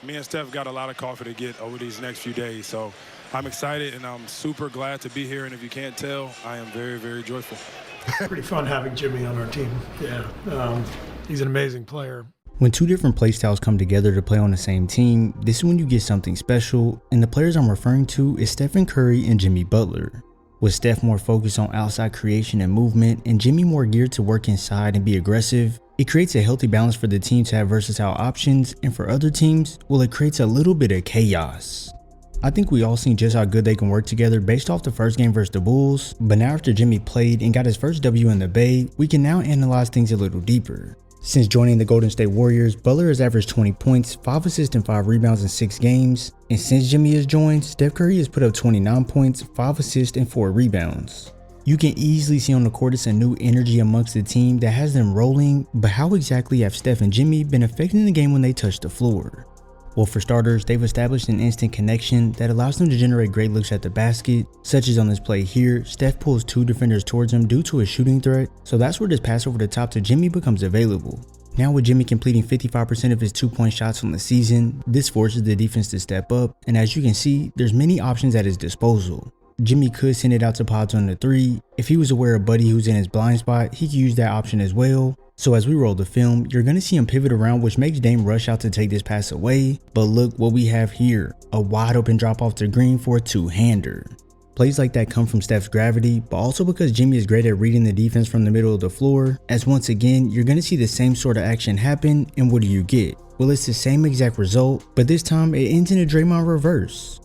Me and Steph got a lot of coffee to get over these next few days, so I'm excited and I'm super glad to be here. And if you can't tell, I am very, very joyful. Pretty fun having Jimmy on our team. Yeah, he's an amazing player. When two different playstyles come together to play on the same team, this is when you get something special, and the players I'm referring to is Stephen Curry and Jimmy Butler. With Steph more focused on outside creation and movement, and Jimmy more geared to work inside and be aggressive, it creates a healthy balance for the team to have versatile options, and for other teams, well, it creates a little bit of chaos. I think we all seen just how good they can work together based off the first game versus the Bulls, but now after Jimmy played and got his first W in the Bay, we can now analyze things a little deeper. Since joining the Golden State Warriors, Butler has averaged 20 points, 5 assists and 5 rebounds in 6 games, and since Jimmy has joined, Steph Curry has put up 29 points, 5 assists and 4 rebounds. You can easily see on the court it's a new energy amongst the team that has them rolling, but how exactly have Steph and Jimmy been affecting the game when they touch the floor? Well, for starters, they've established an instant connection that allows them to generate great looks at the basket, such as on this play here. Steph pulls 2 defenders towards him due to a shooting threat, so that's where this pass over the top to Jimmy becomes available. Now with Jimmy completing 55% of his 2-point shots on the season, this forces the defense to step up, and as you can see, there's many options at his disposal. Jimmy could send it out to Pods on the 3. If he was aware of Buddy who's in his blind spot, he could use that option as well. So as we roll the film, you're going to see him pivot around, which makes Dame rush out to take this pass away. But look what we have here, a wide open drop off to Green for a 2-hander. Plays like that come from Steph's gravity, but also because Jimmy is great at reading the defense from the middle of the floor, as once again, you're going to see the same sort of action happen, and what do you get? Well, it's the same exact result, but this time it ends in a Draymond reverse.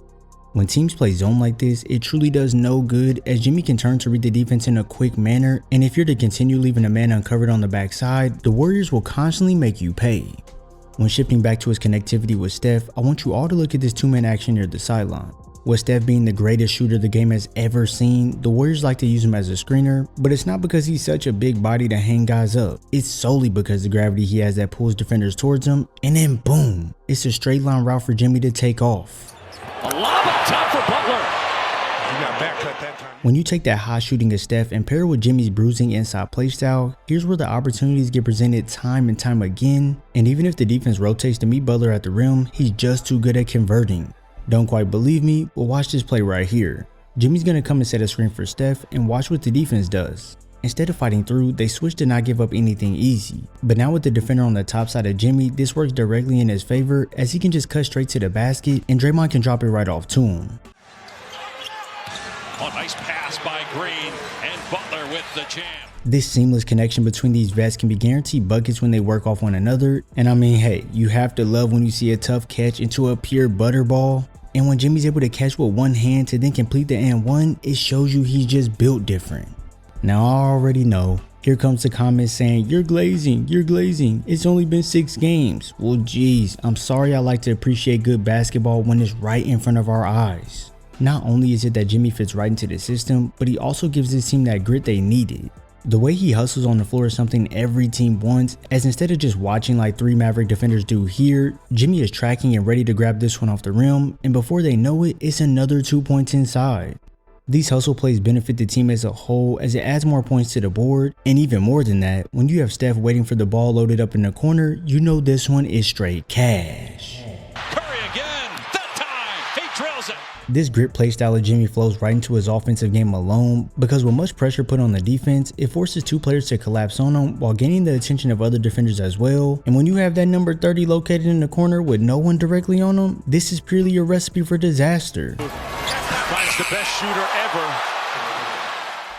When teams play zone like this, it truly does no good, as Jimmy can turn to read the defense in a quick manner, and if you're to continue leaving a man uncovered on the backside, the Warriors will constantly make you pay. When shifting back to his connectivity with Steph, I want you all to look at this 2-man action near the sideline. With Steph being the greatest shooter the game has ever seen, the Warriors like to use him as a screener, but it's not because he's such a big body to hang guys up. It's solely because of the gravity he has that pulls defenders towards him, and then boom, it's a straight line route for Jimmy to take off. A lob up top for Butler. You got back cut that time. When you take that high shooting of Steph and pair it with Jimmy's bruising inside playstyle, here's where the opportunities get presented time and time again, and even if the defense rotates to meet Butler at the rim, he's just too good at converting. Don't quite believe me? Well, watch this play right here. Jimmy's gonna come and set a screen for Steph, and watch what the defense does. Instead of fighting through, they switch to not give up anything easy. But now with the defender on the top side of Jimmy, this works directly in his favor, as he can just cut straight to the basket and Draymond can drop it right off to him. Oh, nice pass by Green, and Butler with the jam. This seamless connection between these vets can be guaranteed buckets when they work off one another, and I mean, hey, you have to love when you see a tough catch into a pure butterball. And when Jimmy's able to catch with one hand to then complete the and one, it shows you he's just built different. Now I already know, here comes the comment saying, you're glazing, it's only been 6 games. Well geez, I'm sorry, I like to appreciate good basketball when it's right in front of our eyes. Not only is it that Jimmy fits right into the system, but he also gives this team that grit they needed. The way he hustles on the floor is something every team wants, as instead of just watching like 3 Maverick defenders do here, Jimmy is tracking and ready to grab this one off the rim, and before they know it, it's another 2 points inside. These hustle plays benefit the team as a whole, as it adds more points to the board, and even more than that, when you have Steph waiting for the ball loaded up in the corner, you know this one is straight cash. Curry again, that time, he drills it. This grit play style of Jimmy flows right into his offensive game alone, because with much pressure put on the defense, it forces 2 players to collapse on him while gaining the attention of other defenders as well. And when you have that number 30 located in the corner with no one directly on him, this is purely a recipe for disaster. Finds the best shooter ever.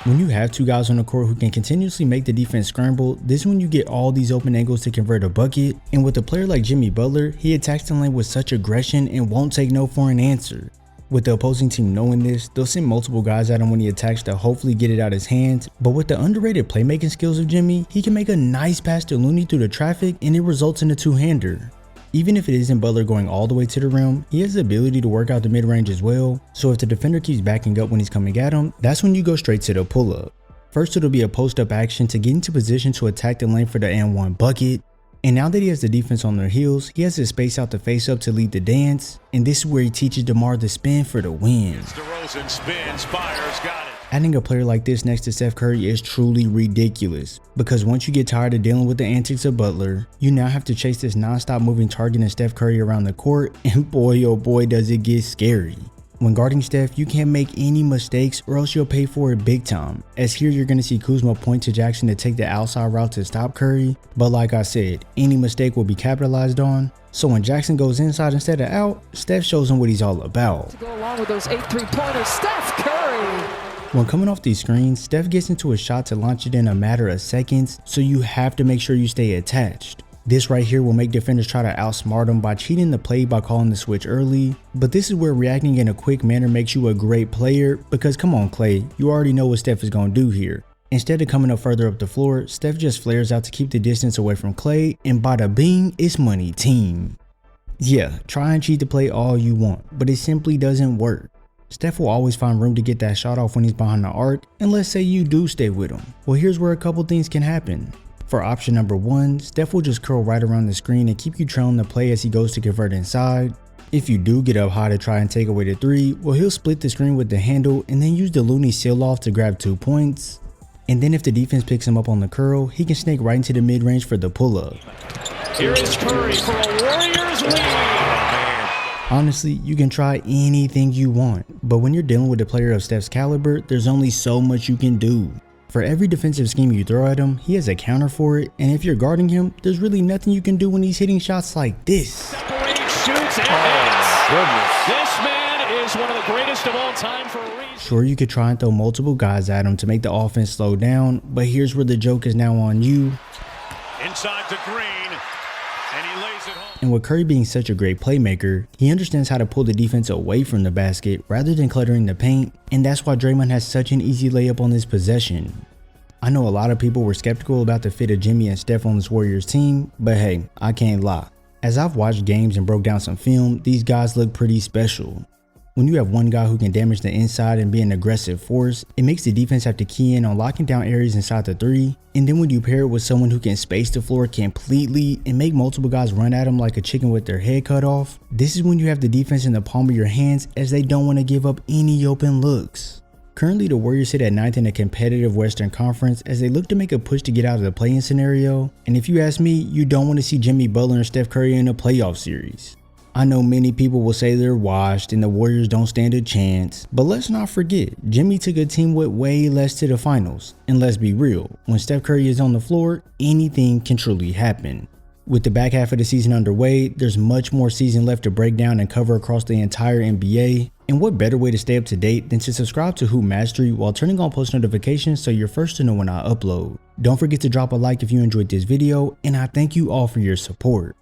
When you have 2 guys on the court who can continuously make the defense scramble, this is when you get all these open angles to convert a bucket. And with a player like Jimmy Butler, he attacks the lane with such aggression and won't take no for an answer. With the opposing team knowing this, they'll send multiple guys at him when he attacks to hopefully get it out his hands. But with the underrated playmaking skills of Jimmy, he can make a nice pass to Looney through the traffic and it results in a 2-hander. Even if it isn't Butler going all the way to the rim, he has the ability to work out the mid-range as well, so if the defender keeps backing up when he's coming at him, that's when you go straight to the pull-up. First it'll be a post-up action to get into position to attack the lane for the and one bucket, and now that he has the defense on their heels, he has to space out the face-up to lead the dance, and this is where he teaches DeMar the spin for the win. DeRozan spins, fires, got it. Adding a player like this next to Steph Curry is truly ridiculous, because once you get tired of dealing with the antics of Butler, you now have to chase this non-stop moving target in Steph Curry around the court, and boy oh boy does it get scary. When guarding Steph, you can't make any mistakes or else you'll pay for it big time, as here you're going to see Kuzma point to Jackson to take the outside route to stop Curry, but like I said, any mistake will be capitalized on. So when Jackson goes inside instead of out, Steph shows him what he's all about. To go along with those 8 3-pointers, Steph Curry! When coming off these screens, Steph gets into a shot to launch it in a matter of seconds, so you have to make sure you stay attached. This right here will make defenders try to outsmart him by cheating the play by calling the switch early, but this is where reacting in a quick manner makes you a great player, because come on Clay, you already know what Steph is going to do here. Instead of coming up further up the floor, Steph just flares out to keep the distance away from Clay, and bada bing, it's money team. Yeah, try and cheat the play all you want, but it simply doesn't work. Steph will always find room to get that shot off when he's behind the arc, and let's say you do stay with him. Well, here's where a couple things can happen. For option number 1, Steph will just curl right around the screen and keep you trailing the play as he goes to convert inside. If you do get up high to try and take away the 3, well he'll split the screen with the handle and then use the loony seal off to grab 2 points. And then if the defense picks him up on the curl, he can snake right into the mid-range for the pull-up. Here is Curry for a Warriors lead. Honestly, you can try anything you want, but when you're dealing with a player of Steph's caliber, there's only so much you can do. For every defensive scheme you throw at him, he has a counter for it, and if you're guarding him, there's really nothing you can do when he's hitting shots like this. Separating shoots and hits. This man is one of the greatest of all time for a reason. Sure, you could try and throw multiple guys at him to make the offense slow down, but here's where the joke is now on you. Inside to Green, and he lays it home. And with Curry being such a great playmaker, he understands how to pull the defense away from the basket rather than cluttering the paint, and that's why Draymond has such an easy layup on this possession. I know a lot of people were skeptical about the fit of Jimmy and Steph on this Warriors team, but hey, I can't lie. As I've watched games and broke down some film, these guys look pretty special. When you have one guy who can damage the inside and be an aggressive force, it makes the defense have to key in on locking down areas inside the 3, and then when you pair it with someone who can space the floor completely and make multiple guys run at him like a chicken with their head cut off, this is when you have the defense in the palm of your hands, as they don't want to give up any open looks. Currently, the Warriors sit at 9th in a competitive Western Conference as they look to make a push to get out of the play-in scenario, and if you ask me, you don't want to see Jimmy Butler and Steph Curry in a playoff series. I know many people will say they're washed and the Warriors don't stand a chance, but let's not forget, Jimmy took a team with way less to the finals, and let's be real, when Steph Curry is on the floor, anything can truly happen. With the back half of the season underway, there's much more season left to break down and cover across the entire NBA, and what better way to stay up to date than to subscribe to Hoop Mastery while turning on post notifications so you're first to know when I upload. Don't forget to drop a like if you enjoyed this video, and I thank you all for your support.